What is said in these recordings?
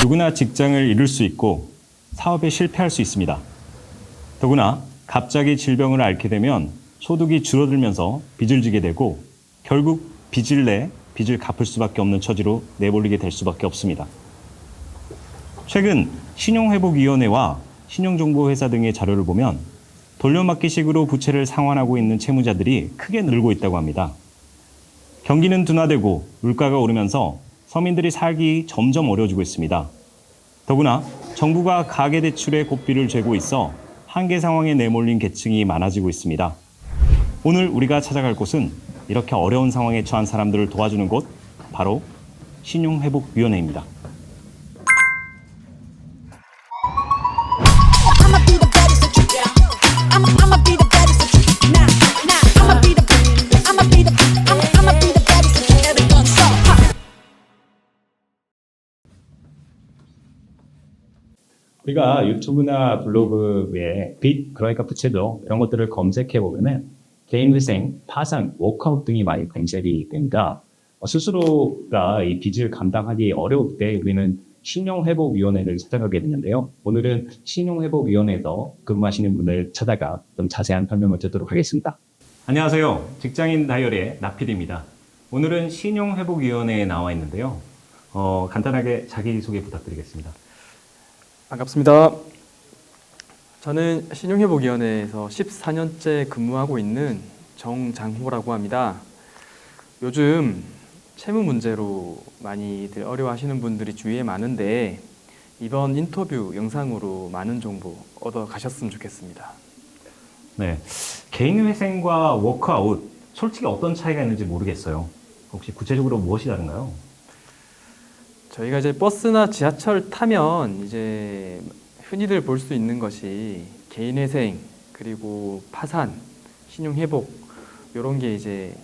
누구나 직장을 잃을 수 있고 사업에 실패할 수 있습니다. 더구나 갑자기 질병을 앓게 되면 소득이 줄어들면서 빚을 지게 되고 결국 빚을 내 빚을 갚을 수밖에 없는 처지로 내몰리게 될 수밖에 없습니다. 최근 신용회복위원회와 신용정보회사 등의 자료를 보면 돌려막기식으로 부채를 상환하고 있는 채무자들이 크게 늘고 있다고 합니다. 경기는 둔화되고 물가가 오르면서 서민들이 살기 점점 어려워지고 있습니다. 더구나 정부가 가계대출에 고삐를 쥐고 있어 한계 상황에 내몰린 계층이 많아지고 있습니다. 오늘 우리가 찾아갈 곳은 이렇게 어려운 상황에 처한 사람들을 도와주는 곳, 바로 신용회복위원회입니다. 우리가 유튜브나 블로그에 빚, 그러니까 부채도 이런 것들을 검색해 보면은 개인회생, 파산, 워크아웃 등이 많이 검색이 됩니다. 스스로가 이 빚을 감당하기 어려울 때 우리는 신용회복위원회를 찾아가게 되는데요. 오늘은 신용회복위원회에서 근무하시는 분을 찾아가 좀 자세한 설명을 듣도록 하겠습니다. 안녕하세요. 직장인 다이어리의 나필입니다. 오늘은 신용회복위원회에 나와 있는데요. 간단하게 자기소개 부탁드리겠습니다. 반갑습니다. 저는 신용회복위원회에서 14년째 근무하고 있는 정장호라고 합니다. 요즘 채무 문제로 많이들 어려워하시는 분들이 주위에 많은데 이번 인터뷰 영상으로 많은 정보 얻어 가셨으면 좋겠습니다. 네, 개인회생과 워크아웃, 솔직히 어떤 차이가 있는지 모르겠어요. 혹시 구체적으로 무엇이 다른가요? 저희가 이제 버스나 지하철 타면 이제 흔히들 볼 수 있는 것이 개인회생 그리고 파산, 신용회복 이런 게 이제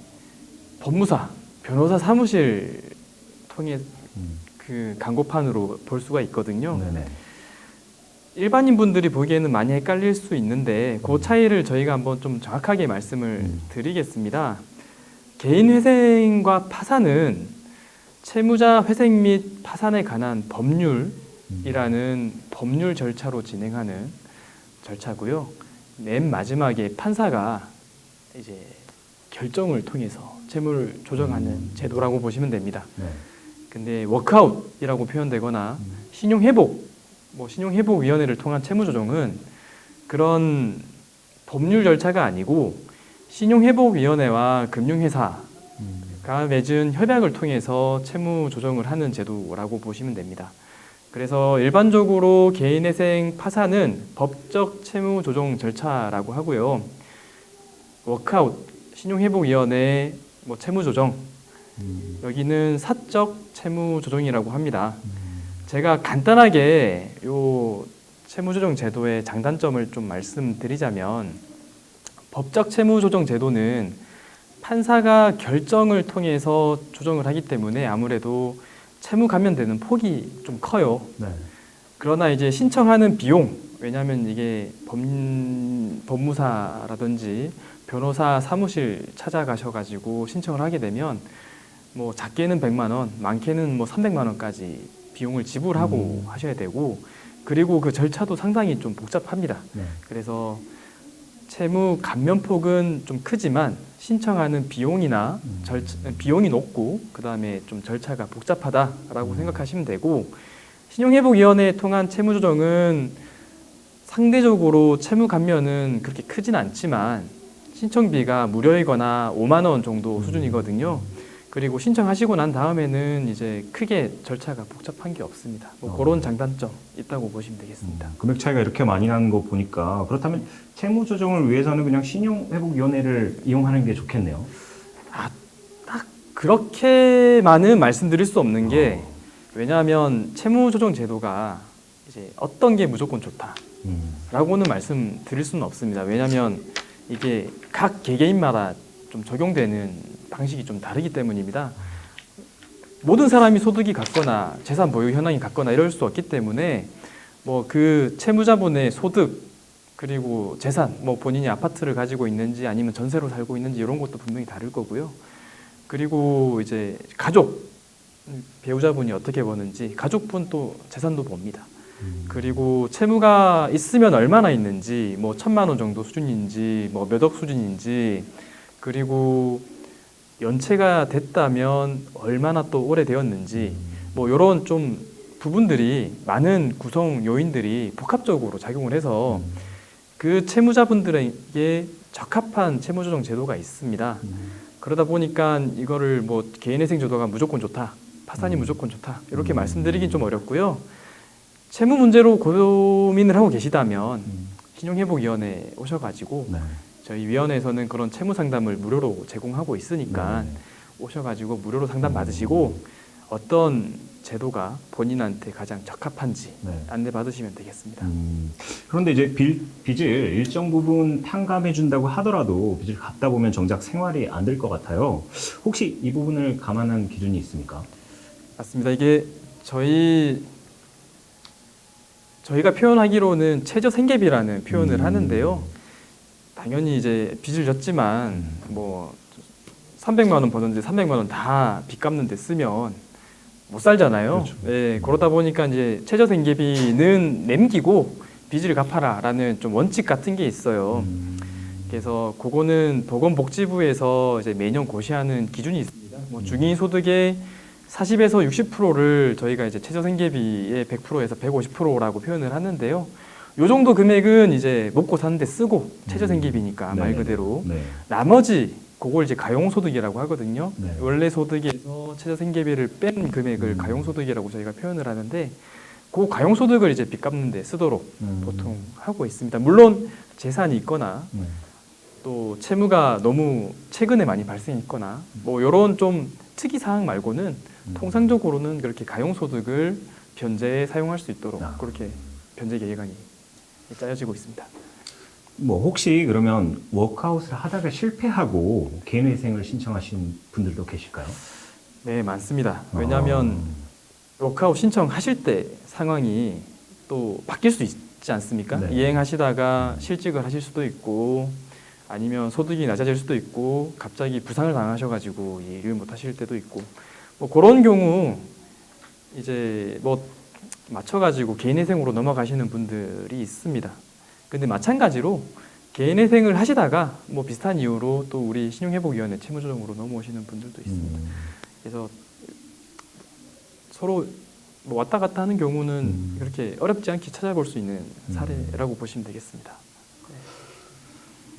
법무사, 변호사 사무실 통해 그 광고판으로 볼 수가 있거든요. 네네. 일반인 분들이 보기에는 많이 헷갈릴 수 있는데 그 차이를 저희가 한번 좀 정확하게 말씀을 드리겠습니다. 개인회생과 파산은 채무자 회생 및 파산에 관한 법률이라는 법률 절차로 진행하는 절차고요. 맨 마지막에 판사가 이제 결정을 통해서 채무를 조정하는 제도라고 보시면 됩니다. 네. 근데 워크아웃이라고 표현되거나 신용회복, 신용회복위원회를 통한 채무 조정은 그런 법률 절차가 아니고 신용회복위원회와 금융회사 가 맺은 협약을 통해서 채무 조정을 하는 제도라고 보시면 됩니다. 그래서 일반적으로 개인회생 파산은 법적 채무 조정 절차라고 하고요. 워크아웃, 신용회복위원회, 채무 조정, 여기는 사적 채무 조정이라고 합니다. 제가 간단하게 요 채무 조정 제도의 장단점을 좀 말씀드리자면 법적 채무 조정 제도는 판사가 결정을 통해서 조정을 하기 때문에 아무래도 채무 감면되는 폭이 좀 커요. 네. 그러나 이제 신청하는 비용, 왜냐하면 이게 법무사라든지 변호사 사무실 찾아가셔가지고 신청을 하게 되면 작게는 100만 원, 많게는 300만 원까지 비용을 지불하고 하셔야 되고 그리고 그 절차도 상당히 좀 복잡합니다. 네. 그래서 채무 감면폭은 좀 크지만 신청하는 비용이나 비용이 높고 그 다음에 좀 절차가 복잡하다라고 생각하시면 되고 신용회복위원회에 통한 채무조정은 상대적으로 채무 감면은 그렇게 크진 않지만 신청비가 무료이거나 5만 원 정도 수준이거든요. 그리고 신청하시고 난 다음에는 이제 크게 절차가 복잡한 게 없습니다. 그런 장단점 있다고 보시면 되겠습니다. 금액 차이가 이렇게 많이 나는 거 보니까 그렇다면 채무 조정을 위해서는 그냥 신용회복위원회를 이용하는 게 좋겠네요. 딱 그렇게만은 말씀드릴 수 없는 게 왜냐하면 채무 조정 제도가 이제 어떤 게 무조건 좋다라고는 말씀드릴 수는 없습니다. 왜냐하면 이게 각 개개인마다 좀 적용되는 방식이 좀 다르기 때문입니다. 모든 사람이 소득이 같거나 재산 보유 현황이 같거나 이럴 수 없기 때문에 그 채무자분의 소득 그리고 재산 본인이 아파트를 가지고 있는지 아니면 전세로 살고 있는지 이런 것도 분명히 다를 거고요. 그리고 이제 가족 배우자분이 어떻게 버는지, 가족분 또 재산도 봅니다. 그리고 채무가 있으면 얼마나 있는지, 뭐 1,000만 원 정도 수준인지, 뭐 몇 억 수준인지, 그리고 연체가 됐다면 얼마나 또 오래되었는지, 뭐 이런 좀 부분들이 많은 구성 요인들이 복합적으로 작용을 해서 그 채무자분들에게 적합한 채무조정 제도가 있습니다. 그러다 보니까 이거를 뭐 개인회생 제도가 무조건 좋다, 파산이 무조건 좋다 이렇게 말씀드리긴 좀 어렵고요. 채무 문제로 고민을 하고 계시다면 신용회복위원회에 오셔가지고 네. 저희 위원회에서는 그런 채무 상담을 무료로 제공하고 있으니까 네. 오셔가지고 무료로 상담 받으시고 어떤 제도가 본인한테 가장 적합한지 네. 안내 받으시면 되겠습니다. 그런데 이제 빚을 일정 부분 탕감해 준다고 하더라도 빚을 갚다 보면 정작 생활이 안 될 것 같아요. 혹시 이 부분을 감안한 기준이 있습니까? 맞습니다. 이게 저희가 표현하기로는 최저생계비라는 표현을 하는데요. 당연히 이제 빚을 졌지만 뭐 300만 원 버는데 300만 원 다 빚 갚는 데 쓰면 못 살잖아요. 그렇죠. 네, 그러다 보니까 이제 최저생계비는 남기고 빚을 갚아라라는 좀 원칙 같은 게 있어요. 그래서 그거는 보건복지부에서 이제 매년 고시하는 기준이 있습니다. 뭐 중위 소득의 40에서 60%를 저희가 이제 최저생계비의 100%에서 150%라고 표현을 하는데요. 요 정도 금액은 이제 먹고 사는데 쓰고 최저생계비니까 말 그대로 네. 나머지 그걸 이제 가용소득이라고 하거든요. 네. 원래 소득에서 최저생계비를 뺀 금액을 가용소득이라고 저희가 표현을 하는데 그 가용소득을 이제 빚 갚는 데 쓰도록 보통 하고 있습니다. 물론 재산이 있거나 또 채무가 너무 최근에 많이 발생했거나 뭐 이런 좀 특이 사항 말고는 통상적으로는 그렇게 가용소득을 변제에 사용할 수 있도록 그렇게 변제 계획안이 짜여지고 있습니다. 뭐 혹시 그러면 워크아웃을 하다가 실패하고 개인회생을 신청하신 분들도 계실까요? 네, 많습니다. 왜냐하면 워크아웃 신청하실 때 상황이 또 바뀔 수 있지 않습니까? 네. 이행하시다가 실직을 하실 수도 있고 아니면 소득이 낮아질 수도 있고 갑자기 부상을 당하셔가지고 일을 못 하실 때도 있고 뭐 그런 경우 이제 뭐 맞춰가지고 개인회생으로 넘어가시는 분들이 있습니다. 근데 마찬가지로 개인회생을 하시다가 뭐 비슷한 이유로 또 우리 신용회복위원회 채무조정으로 넘어오시는 분들도 있습니다. 그래서 서로 뭐 왔다 갔다 하는 경우는 그렇게 어렵지 않게 찾아볼 수 있는 사례라고 보시면 되겠습니다.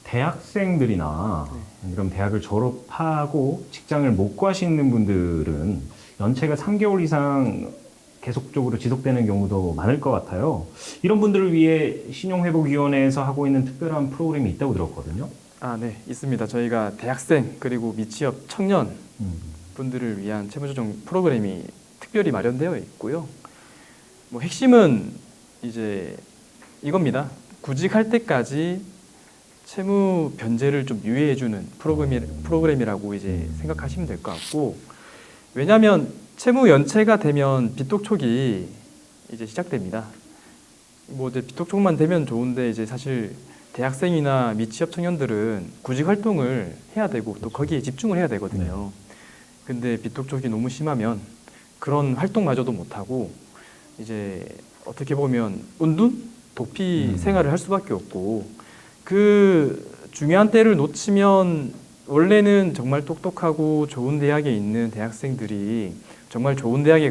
대학생들이나 그럼 대학을 졸업하고 직장을 못 구하시는 분들은 연체가 3개월 이상 계속적으로 지속되는 경우도 많을 것 같아요. 이런 분들을 위해 신용회복위원회에서 하고 있는 특별한 프로그램이 있다고 들었거든요. 네, 있습니다. 저희가 대학생 그리고 미취업 청년 분들을 위한 채무조정 프로그램이 특별히 마련되어 있고요. 뭐 핵심은 이제 이겁니다. 구직할 때까지 채무 변제를 좀 유예해주는 프로그램이라고 이제 생각하시면 될 것 같고, 왜냐하면 채무 연체가 되면 빚독촉이 이제 시작됩니다. 뭐 이제 빚독촉만 되면 좋은데 이제 사실 대학생이나 미취업 청년들은 구직 활동을 해야 되고 또 거기에 집중을 해야 되거든요. 근데 빚독촉이 너무 심하면 그런 활동마저도 못하고 이제 어떻게 보면 은둔, 도피 생활을 할 수밖에 없고, 그 중요한 때를 놓치면 원래는 정말 똑똑하고 좋은 대학에 있는 대학생들이 정말 좋은 대학에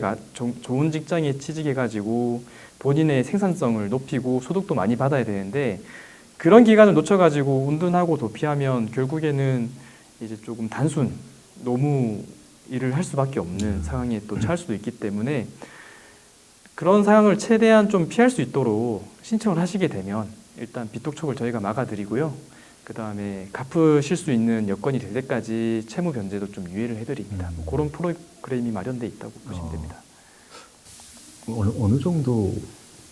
좋은 직장에 취직해가지고 본인의 생산성을 높이고 소득도 많이 받아야 되는데, 그런 기간을 놓쳐가지고 은둔하고 도피하면 결국에는 이제 조금 단순 노무 일을 할 수밖에 없는 상황에 또 처할 수도 있기 때문에, 그런 상황을 최대한 좀 피할 수 있도록 신청을 하시게 되면 일단 빚독촉을 저희가 막아드리고요. 그 다음에 갚으실 수 있는 여건이 될 때까지 채무 변제도 좀 유예를 해드립니다. 뭐 그런 프로그램이 마련돼 있다고 보시면 됩니다. 어느 정도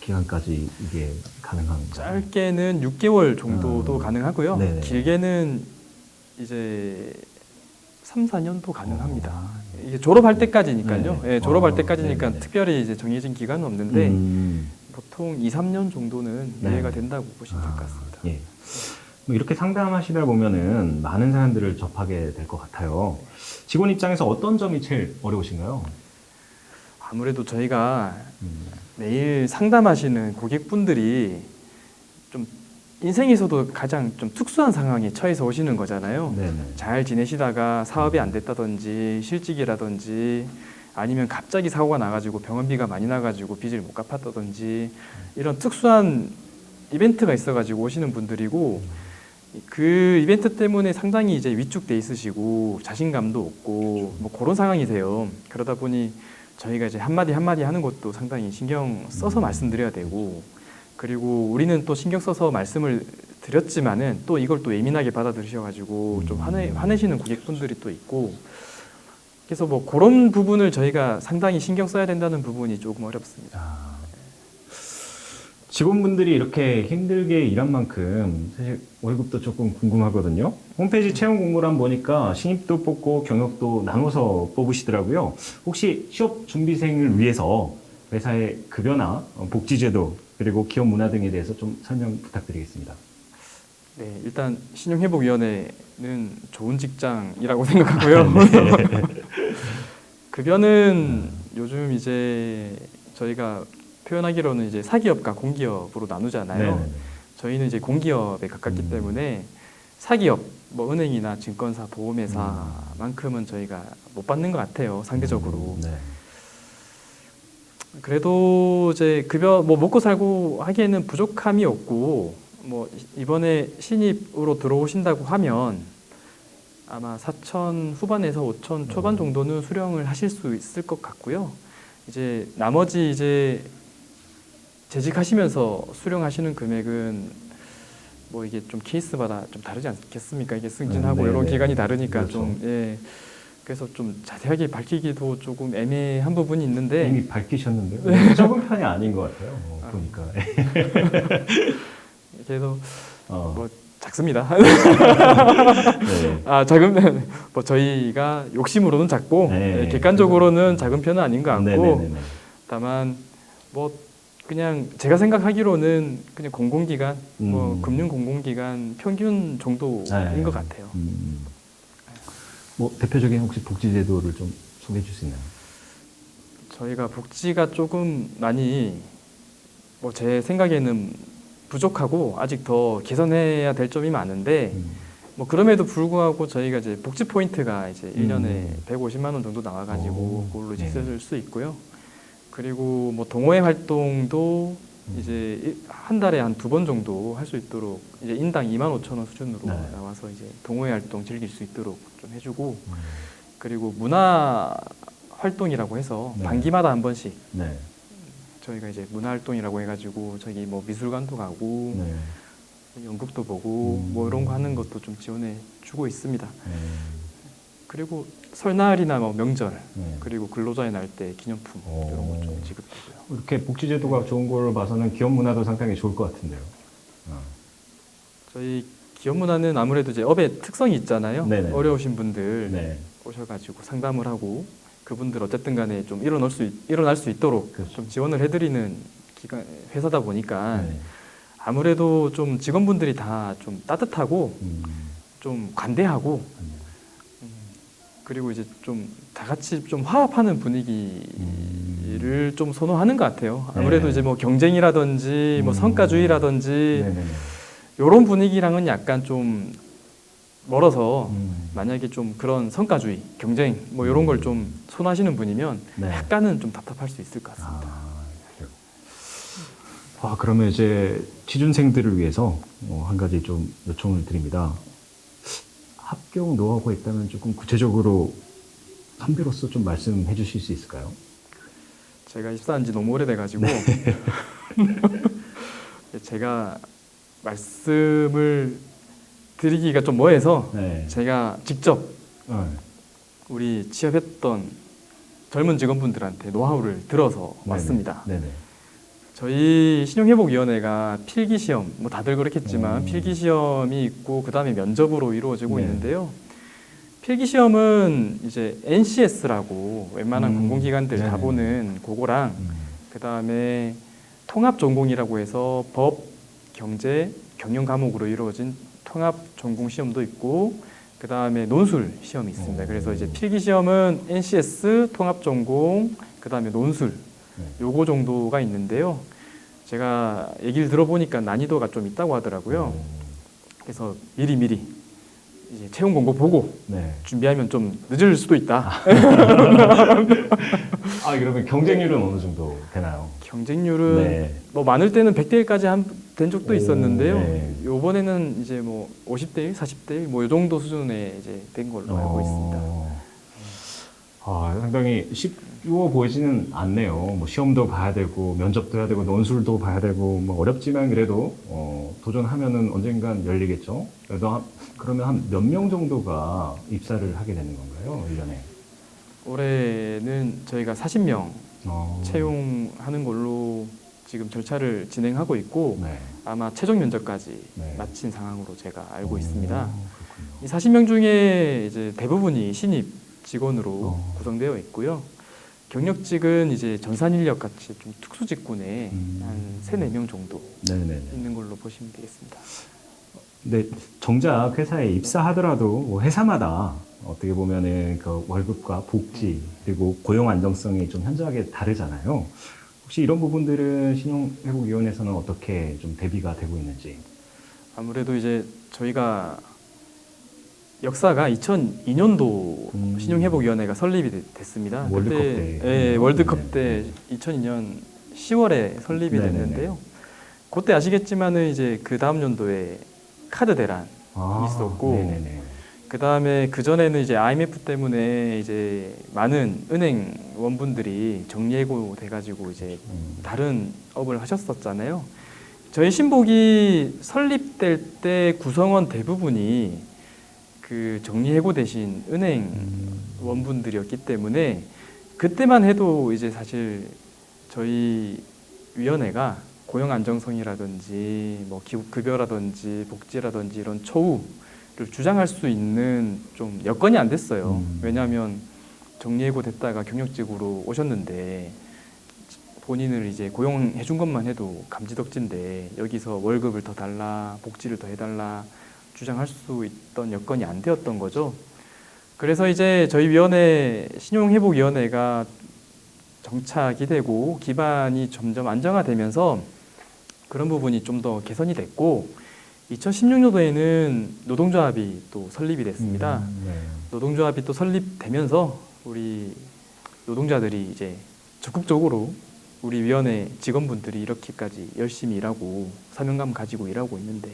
기간까지 이게 가능한가요? 짧게는 6개월 정도도 가능하고요. 네네. 길게는 이제 3, 4년도 가능합니다. 이게 졸업할 때까지니까요. 네네. 예, 졸업할 때까지니까 네네. 특별히 이제 정해진 기간은 없는데 보통 2, 3년 정도는 네. 이해가 된다고 보시면 될 것 같습니다. 예. 뭐 이렇게 상담하시다 보면은 많은 사람들을 접하게 될 것 같아요. 직원 입장에서 어떤 점이 제일 어려우신가요? 아무래도 저희가 매일 상담하시는 고객분들이 좀 인생에서도 가장 좀 특수한 상황에 처해서 오시는 거잖아요. 네네. 잘 지내시다가 사업이 안 됐다든지 실직이라든지 아니면 갑자기 사고가 나가지고 병원비가 많이 나가지고 빚을 못 갚았다든지 이런 특수한 이벤트가 있어가지고 오시는 분들이고 그 이벤트 때문에 상당히 이제 위축돼 있으시고 자신감도 없고 뭐 그런 상황이세요. 그러다 보니 저희가 이제 한마디 한마디 하는 것도 상당히 신경 써서 말씀드려야 되고 그리고 우리는 또 신경 써서 말씀을 드렸지만은 또 이걸 또 예민하게 받아들이셔가지고 좀 화내시는 고객분들이 또 있고 그래서 뭐 그런 부분을 저희가 상당히 신경 써야 된다는 부분이 조금 어렵습니다. 직원분들이 이렇게 힘들게 일한 만큼 사실 월급도 조금 궁금하거든요. 홈페이지 채용 공고란 보니까 신입도 뽑고 경력도 나눠서 뽑으시더라고요. 혹시 취업 준비생을 위해서 회사의 급여나 복지제도 그리고 기업 문화 등에 대해서 좀 설명 부탁드리겠습니다. 네, 일단 신용회복위원회는 좋은 직장이라고 생각하고요. 급여는 요즘 이제 저희가 표현하기로는 이제 사기업과 공기업으로 나누잖아요. 네네네. 저희는 이제 공기업에 가깝기 때문에 사기업, 뭐 은행이나 증권사, 보험회사만큼은 저희가 못 받는 것 같아요, 상대적으로. 네. 그래도 이제 급여 뭐 먹고 살고 하기에는 부족함이 없고 뭐 이번에 신입으로 들어오신다고 하면 아마 4천 후반에서 5천 초반 정도는 수령을 하실 수 있을 것 같고요. 이제 나머지 이제 재직하시면서 수령하시는 금액은 뭐 이게 좀 케이스마다 좀 다르지 않겠습니까? 이게 승진하고 네네. 이런 기간이 다르니까 그렇죠. 좀 예. 그래서 좀 자세하게 밝히기도 조금 애매한 부분이 있는데 이미 밝히셨는데요. 적은 편이 아닌 것 같아요. 보니까. 그래서 어. 뭐 작습니다. 네. 작은 뭐 저희가 욕심으로는 작고 네. 객관적으로는 작은 편은 아닌 것 같고 네네네네. 다만 뭐 그냥 제가 생각하기로는 그냥 공공기관 뭐 금융 공공기관 평균 정도인 네. 것 같아요. 뭐 대표적인 혹시 복지 제도를 좀 소개해 줄 수 있나요? 저희가 복지가 조금 많이 뭐 제 생각에는 부족하고 아직 더 개선해야 될 점이 많은데 뭐 그럼에도 불구하고 저희가 이제 복지 포인트가 이제 1년에 150만 원 정도 나와가지고 그걸로 이제 쓸 수 있고요. 그리고 뭐 동호회 활동도 이제 한 달에 한 2번 정도 할 수 있도록 이제 인당 25,000원 수준으로 네. 나와서 이제 동호회 활동 즐길 수 있도록 좀 해주고 그리고 문화 활동이라고 해서 네. 반기마다 한 번씩 네. 저희가 이제 문화 활동이라고 해가지고 저기 뭐 미술관도 가고 네. 연극도 보고 뭐 이런 거 하는 것도 좀 지원해 주고 있습니다. 그리고 설날이나 뭐 명절 네. 그리고 근로자의 날 때 기념품 이런 거 좀 지급되고요. 이렇게 복지 제도가 좋은 걸 봐서는 기업 문화도 상당히 좋을 것 같은데요. 저희 기업 문화는 아무래도 이제 업의 특성이 있잖아요. 네네. 어려우신 분들 네. 오셔가지고 상담을 하고 그분들 어쨌든 간에 좀 일어날 수 있도록 그렇죠. 좀 지원을 해드리는 기관 회사다 보니까 네. 아무래도 좀 직원분들이 다 좀 따뜻하고 좀 관대하고 그리고 이제 좀 다 같이 좀 화합하는 분위기를 좀 선호하는 것 같아요. 아무래도 네. 이제 뭐 경쟁이라든지 뭐 성과주의라든지 네네네. 이런 분위기랑은 약간 좀 멀어서 음. 만약에 좀 그런 성과주의, 경쟁 뭐 이런 걸 좀 선호하시는 분이면 네. 약간은 좀 답답할 수 있을 것 같습니다. 그래요. 그러면 이제 취준생들을 위해서 한 가지 좀 요청을 드립니다. 합격 노하우가 있다면 조금 구체적으로 선배로서 좀 말씀해 주실 수 있을까요? 제가 입사한 지 너무 오래돼가지고 제가 말씀을 드리기가 좀 뭐해서 네. 제가 직접 우리 취업했던 젊은 직원분들한테 노하우를 들어서 왔습니다. 네네. 저희 신용회복위원회가 필기시험, 뭐 다들 그렇겠지만 필기시험이 있고 그 다음에 면접으로 이루어지고 네. 있는데요. 필기시험은 이제 NCS라고 웬만한 공공기관들 다 네네. 보는 그거랑 그 다음에 통합전공이라고 해서 법, 경제, 경영 과목으로 이루어진 통합전공 시험도 있고 그 다음에 논술 시험이 있습니다. 그래서 이제 필기시험은 NCS, 통합전공, 그 그다음에 논술 네. 요거 정도가 있는데요. 제가 얘기를 들어보니까 난이도가 좀 있다고 하더라고요. 그래서 미리 이제 채용 공고 보고 네. 준비하면 좀 늦을 수도 있다. 그러면 경쟁률은 어느 정도 되나요? 경쟁률은 네. 뭐 많을 때는 100대 1까지 된 적도 있었는데요. 네. 요번에는 이제 뭐 50대 1, 40대 1 뭐 요 정도 수준에 이제 된 걸로 알고 있습니다. 상당히 쉬워 보이지는 않네요. 뭐 시험도 봐야 되고 면접도 해야 되고 논술도 봐야 되고 뭐 어렵지만 그래도 도전하면은 언젠간 열리겠죠. 그러면 한 몇 명 정도가 입사를 하게 되는 건가요? 1년에? 올해는 저희가 40명 채용하는 걸로 지금 절차를 진행하고 있고 네. 아마 최종 면접까지 네. 마친 상황으로 제가 알고 있습니다. 그렇군요. 이 40명 중에 이제 대부분이 신입 직원으로 구성되어 있고요. 경력직은 이제 전산인력 같이 좀 특수 직군에 한 3, 4명 정도 네네네. 있는 걸로 보시면 되겠습니다. 근데 정작 회사에 입사하더라도 뭐 회사마다 어떻게 보면은 그 월급과 복지 그리고 고용 안정성이 좀 현저하게 다르잖아요. 혹시 이런 부분들은 신용회복위원회에서는 어떻게 좀 대비가 되고 있는지? 아무래도 이제 저희가 역사가 2002년도 신용회복위원회가 설립이 됐습니다. 월드컵 그때, 때. 예, 월드컵 때 2002년 10월에 설립이 네네네. 됐는데요. 그때 아시겠지만은 이제 그 다음 연도에 카드 대란이 있었고, 네네네. 그 다음에 그 전에는 이제 IMF 때문에 이제 많은 은행 원분들이 정리해고 돼가지고 이제 다른 업을 하셨었잖아요. 저희 신복이 설립될 때 구성원 대부분이 그 정리해고 되신 은행 원분들이었기 때문에 그때만 해도 이제 사실 저희 위원회가 고용 안정성이라든지 뭐 급여라든지 복지라든지 이런 처우를 주장할 수 있는 좀 여건이 안 됐어요. 왜냐하면 정리해고 됐다가 경력직으로 오셨는데 본인을 이제 고용해 준 것만 해도 감지덕지인데 여기서 월급을 더 달라, 복지를 더 해달라 주장할 수 있던 여건이 안 되었던 거죠. 그래서 이제 저희 위원회 신용회복위원회가 정착이 되고 기반이 점점 안정화되면서 그런 부분이 좀 더 개선이 됐고 2016년도에는 노동조합이 또 설립이 됐습니다. 네. 노동조합이 또 설립되면서 우리 노동자들이 이제 적극적으로 우리 위원회 직원분들이 이렇게까지 열심히 일하고 사명감 가지고 일하고 있는데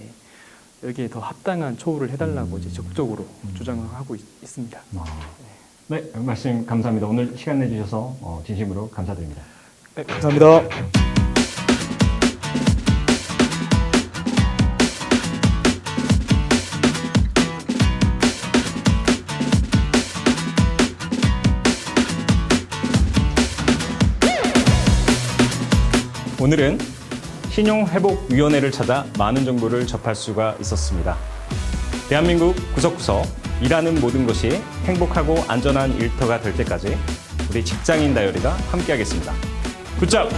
여기에 더 합당한 처우를 해달라고 이제 적극적으로 주장을 하고 있습니다. 네, 말씀 감사합니다. 오늘 시간 내주셔서 진심으로 감사드립니다. 네, 감사합니다. 오늘은 신용회복위원회를 찾아 많은 정보를 접할 수가 있었습니다. 대한민국 구석구석 일하는 모든 것이 행복하고 안전한 일터가 될 때까지 우리 직장인 다이어리가 함께하겠습니다. 굿잡!